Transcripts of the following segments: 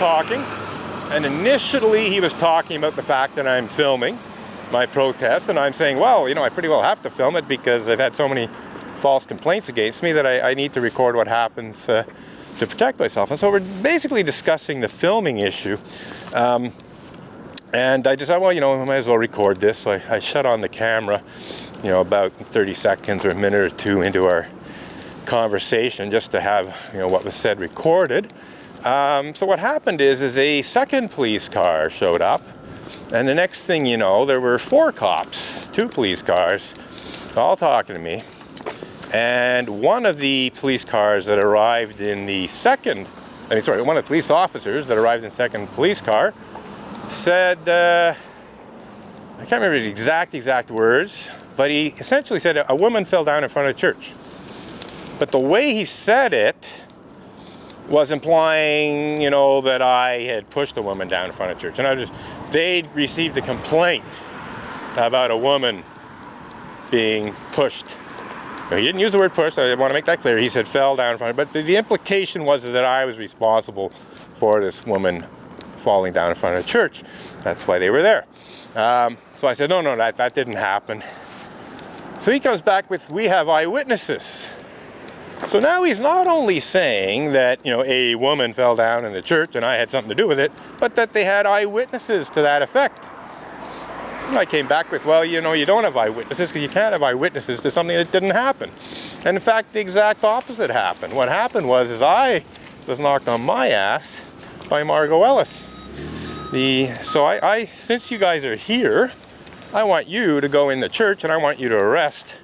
talking, and initially he was talking about the fact that I'm filming my protest, and I'm saying, well, you know, I pretty well have to film it because I've had so many false complaints against me that I need to record what happens to protect myself. And so we're basically discussing the filming issue, and I decided, well, you know, I might as well record this. So I shut on the camera, you know, about 30 seconds or a minute or two into our conversation, just to have, you know, what was said recorded. So what happened is a second police car showed up, and the next thing you know, there were 4 cops, 2 police cars, all talking to me. And one of the police cars that arrived in the one of the police officers that arrived in the second police car said, I can't remember the exact words, but he essentially said a woman fell down in front of the church. But the way he said it was implying, you know, that I had pushed a woman down in front of church. And they'd received a complaint about a woman being pushed. Now, he didn't use the word push, I want to make that clear. He said fell down in front of her. But the implication was that I was responsible for this woman falling down in front of the church. That's why they were there. So I said, no, that didn't happen. So he comes back with, we have eyewitnesses. So now he's not only saying that, you know, a woman fell down in the church and I had something to do with it, but that they had eyewitnesses to that effect. I came back with, well, you know, you don't have eyewitnesses because you can't have eyewitnesses to something that didn't happen. And in fact, the exact opposite happened. What happened was I was knocked on my ass by Margot Ellis. So since you guys are here, I want you to go in the church and I want you to arrest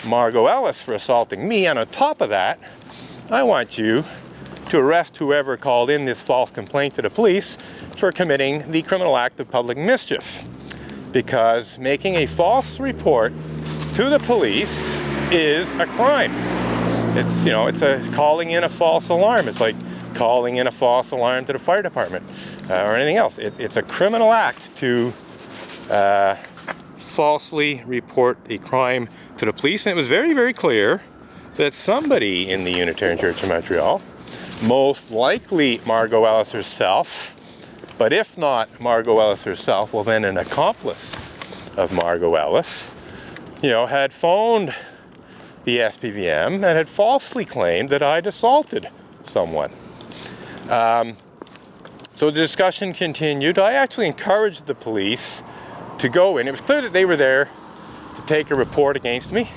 Margot Ellis for assaulting me. And on top of that, I want you to arrest whoever called in this false complaint to the police for committing the criminal act of public mischief. Because making a false report to the police is a crime. It's, you know, it's calling in a false alarm. It's like calling in a false alarm to the fire department or anything else. It's a criminal act to falsely report a crime to the police. And it was very, very clear that somebody in the Unitarian Church of Montreal, most likely Margot Ellis herself, but if not Margot Ellis herself, well then an accomplice of Margot Ellis, you know, had phoned the SPVM and had falsely claimed that I'd assaulted someone. So the discussion continued. I actually encouraged the police to go in. It was clear that they were there to take a report against me.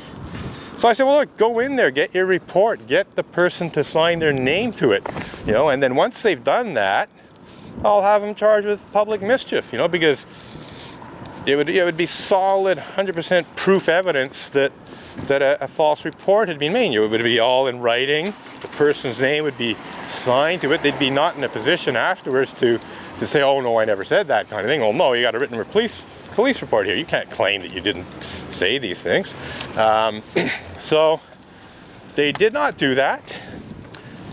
So I said, well, look, go in there, get your report, get the person to sign their name to it, you know, and then once they've done that, I'll have them charged with public mischief, you know, because it would be solid 100% proof evidence that a false report had been made. It would be all in writing. The person's name would be signed to it. They'd be not in a position afterwards to say, oh no, I never said that kind of thing. Well, no, you got a written police report here. You can't claim that you didn't say these things. So they did not do that.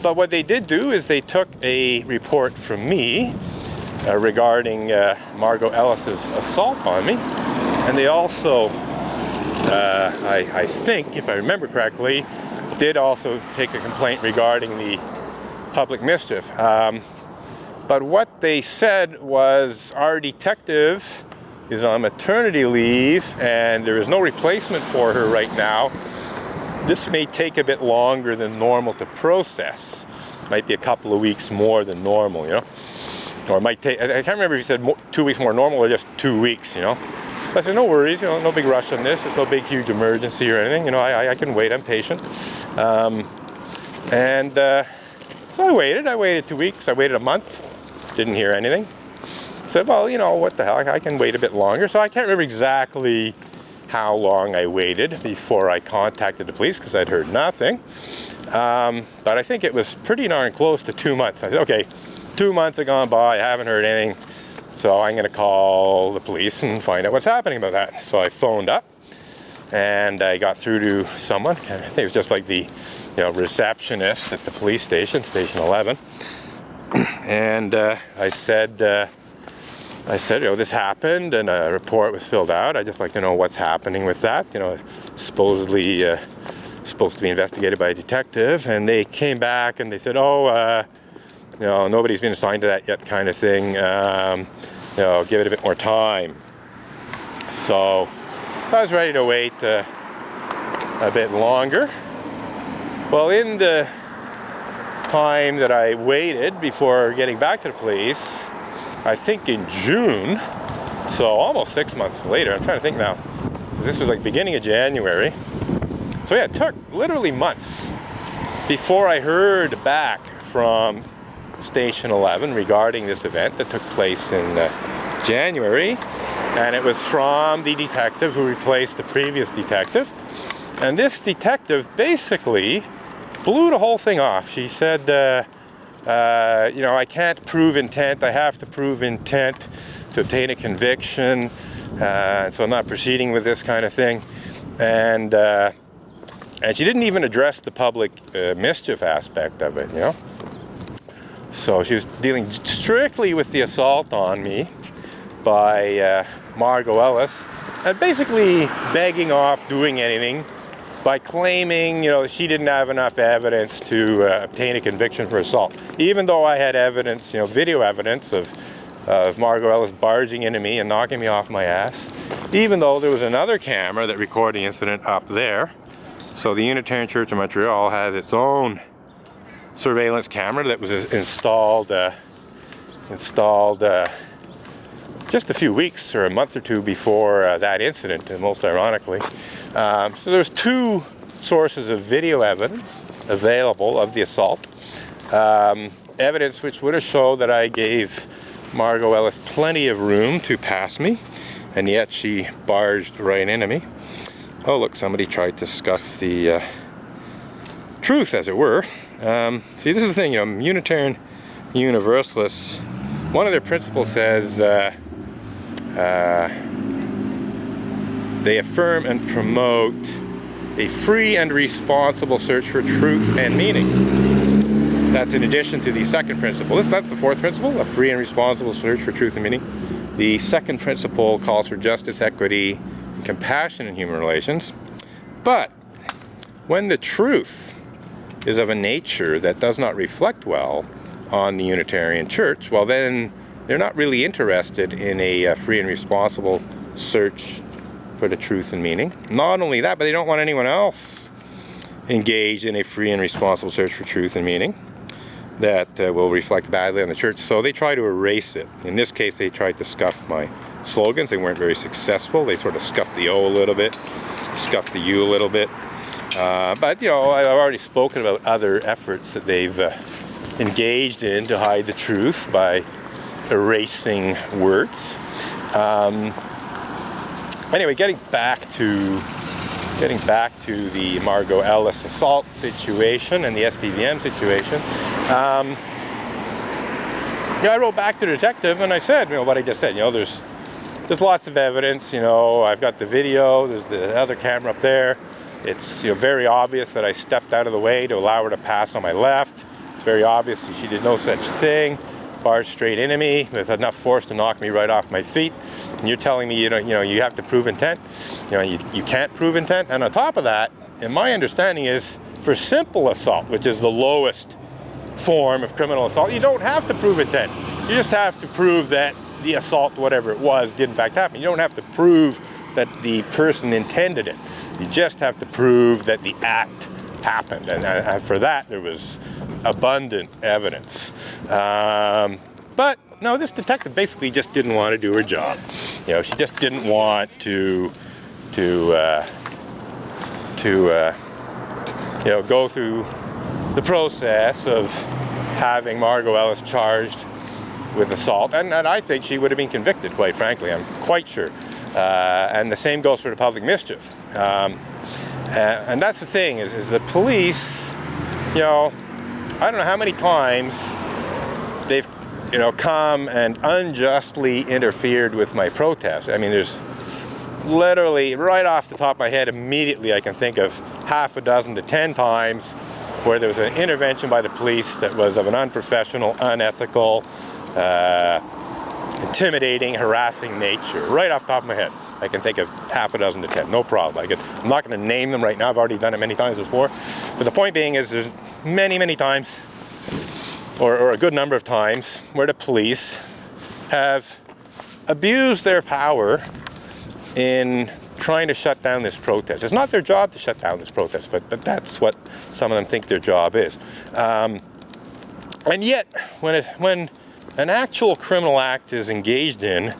But what they did do is they took a report from me regarding Margot Ellis's assault on me, and they also, I think, if I remember correctly, did also take a complaint regarding the public mischief. But what they said was our detective is on maternity leave and there is no replacement for her right now. This may take a bit longer than normal to process. Might be a couple of weeks more than normal, you know. Or it might take, I can't remember if he said 2 weeks more normal or just 2 weeks, you know. I said, no worries, you know, no big rush on this. There's no big, huge emergency or anything. You know, I can wait, I'm patient. So I waited 2 weeks, I waited a month, didn't hear anything. Said, well, you know, what the hell, I can wait a bit longer. So I can't remember exactly how long I waited before I contacted the police because I'd heard nothing. But I think it was pretty darn close to 2 months. I said, okay, 2 months have gone by, I haven't heard anything, so I'm going to call the police and find out what's happening about that. So I phoned up and I got through to someone. I think it was just like the, you know, receptionist at the police station, Station 11. And I said, you know, this happened and a report was filled out. I'd just like to know what's happening with that. You know, supposedly supposed to be investigated by a detective. And they came back and they said, oh, nobody's been assigned to that yet kind of thing. Give it a bit more time. So I was ready to wait a bit longer. Well, in the time that I waited before getting back to the police, I think in June, so almost 6 months later, I'm trying to think now, this was like beginning of January. So yeah, it took literally months before I heard back from Station 11 regarding this event that took place in January. And it was from the detective who replaced the previous detective. And this detective basically blew the whole thing off. She said, I can't prove intent. I have to prove intent to obtain a conviction. So I'm not proceeding with this kind of thing. And she didn't even address the public mischief aspect of it, So she was dealing strictly with the assault on me by Margot Ellis, and basically begging off doing anything by claiming, she didn't have enough evidence to obtain a conviction for assault. Even though I had evidence, video evidence of Margot Ellis barging into me and knocking me off my ass. Even though there was another camera that recorded the incident up there. So the Unitarian Church of Montreal has its own surveillance camera that was installed just a few weeks or a month or two before that incident, most ironically. So there's two sources of video evidence available of the assault. Evidence which would have showed that I gave Margot Ellis plenty of room to pass me, and yet she barged right into me. Oh look, somebody tried to scuff the truth, as it were. See, this is the thing, Unitarian Universalists, one of their principles says they affirm and promote a free and responsible search for truth and meaning. That's in addition to the second principle. That's the fourth principle, a free and responsible search for truth and meaning. The second principle calls for justice, equity, and compassion in human relations. But when the truth is of a nature that does not reflect well on the Unitarian Church, well then they're not really interested in a free and responsible search for the truth and meaning. Not only that, but they don't want anyone else engaged in a free and responsible search for truth and meaning that will reflect badly on the church. So they try to erase it. In this case, they tried to scuff my slogans. They weren't very successful. They sort of scuffed the O a little bit, scuffed the U a little bit. But I've already spoken about other efforts that they've engaged in to hide the truth by erasing words. Anyway, getting back to the Margot Ellis assault situation and the SPVM situation. I wrote back to the detective and I said, what I just said. There's lots of evidence. I've got the video. There's the other camera up there. It's very obvious that I stepped out of the way to allow her to pass on my left. It's very obvious that she did no such thing. Barged straight into me with enough force to knock me right off my feet. And you're telling me you have to prove intent. You can't prove intent. And on top of that, and my understanding is for simple assault, which is the lowest form of criminal assault, you don't have to prove intent. You just have to prove that the assault, whatever it was, did in fact happen. You don't have to prove that the person intended it. You just have to prove that the act happened. And for that, there was abundant evidence. But no, this detective basically just didn't want to do her job. She just didn't want to go through the process of having Margot Ellis charged with assault, and I think she would have been convicted, quite frankly. I'm quite sure. And the same goes for the public mischief. And that's the thing, is the police, I don't know how many times they've, come and unjustly interfered with my protest. I mean, there's literally, right off the top of my head, immediately I can think of half a dozen to 10 times where there was an intervention by the police that was of an unprofessional, unethical, intimidating, harassing nature. Right off the top of my head, I can think of half a dozen to 10, no problem. I'm not going to name them right now. I've already done it many times before. But the point being is there's many, many times or a good number of times, where the police have abused their power in trying to shut down this protest. It's not their job to shut down this protest, but that's what some of them think their job is. And yet, when an actual criminal act is engaged in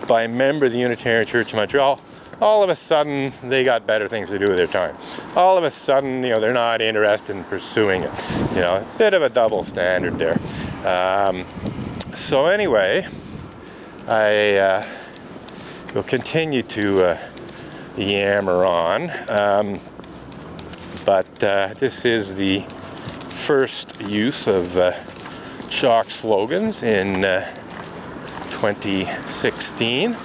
by a member of the Unitarian Church of Montreal, all of a sudden they got better things to do with their time. All of a sudden, they're not interested in pursuing it. A bit of a double standard there. So anyway, I will continue to yammer on, but this is the first use of chalk slogans in 2016,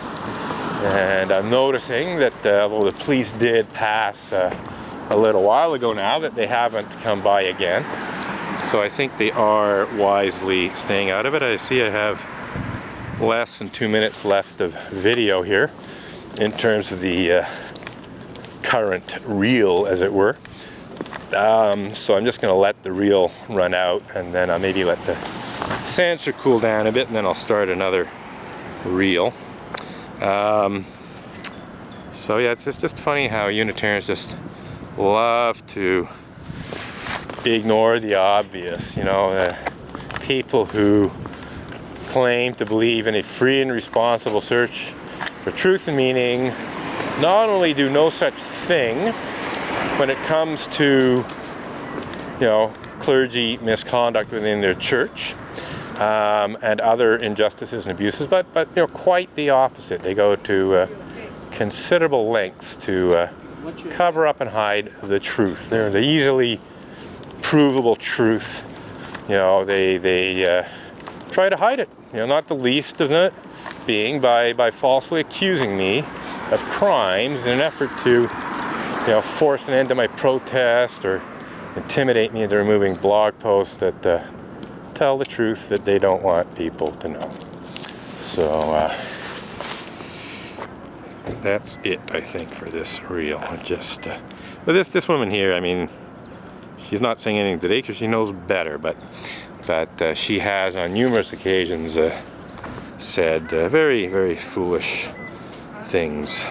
and I'm noticing that although the police did pass a little while ago now, that they haven't come by again, so I think they are wisely staying out of it. I see I have less than 2 minutes left of video here in terms of the current reel, as it were. So I'm just going to let the reel run out, and then I'll maybe let the sensor cool down a bit, and then I'll start another reel. So yeah, it's just funny how Unitarians just love to ignore the obvious. People who claim to believe in a free and responsible search for truth and meaning not only do no such thing when it comes to clergy misconduct within their church and other injustices and abuses, but quite the opposite. They go to considerable lengths to cover up and hide the truth. They're the easily provable truth. They try to hide it. Not the least of it being by falsely accusing me of crimes in an effort to force an end to my protest or intimidate me into removing blog posts that tell the truth that they don't want people to know. So that's it, I think, for this reel. But this woman here, she's not saying anything today because she knows better, but she has on numerous occasions said very, very foolish things.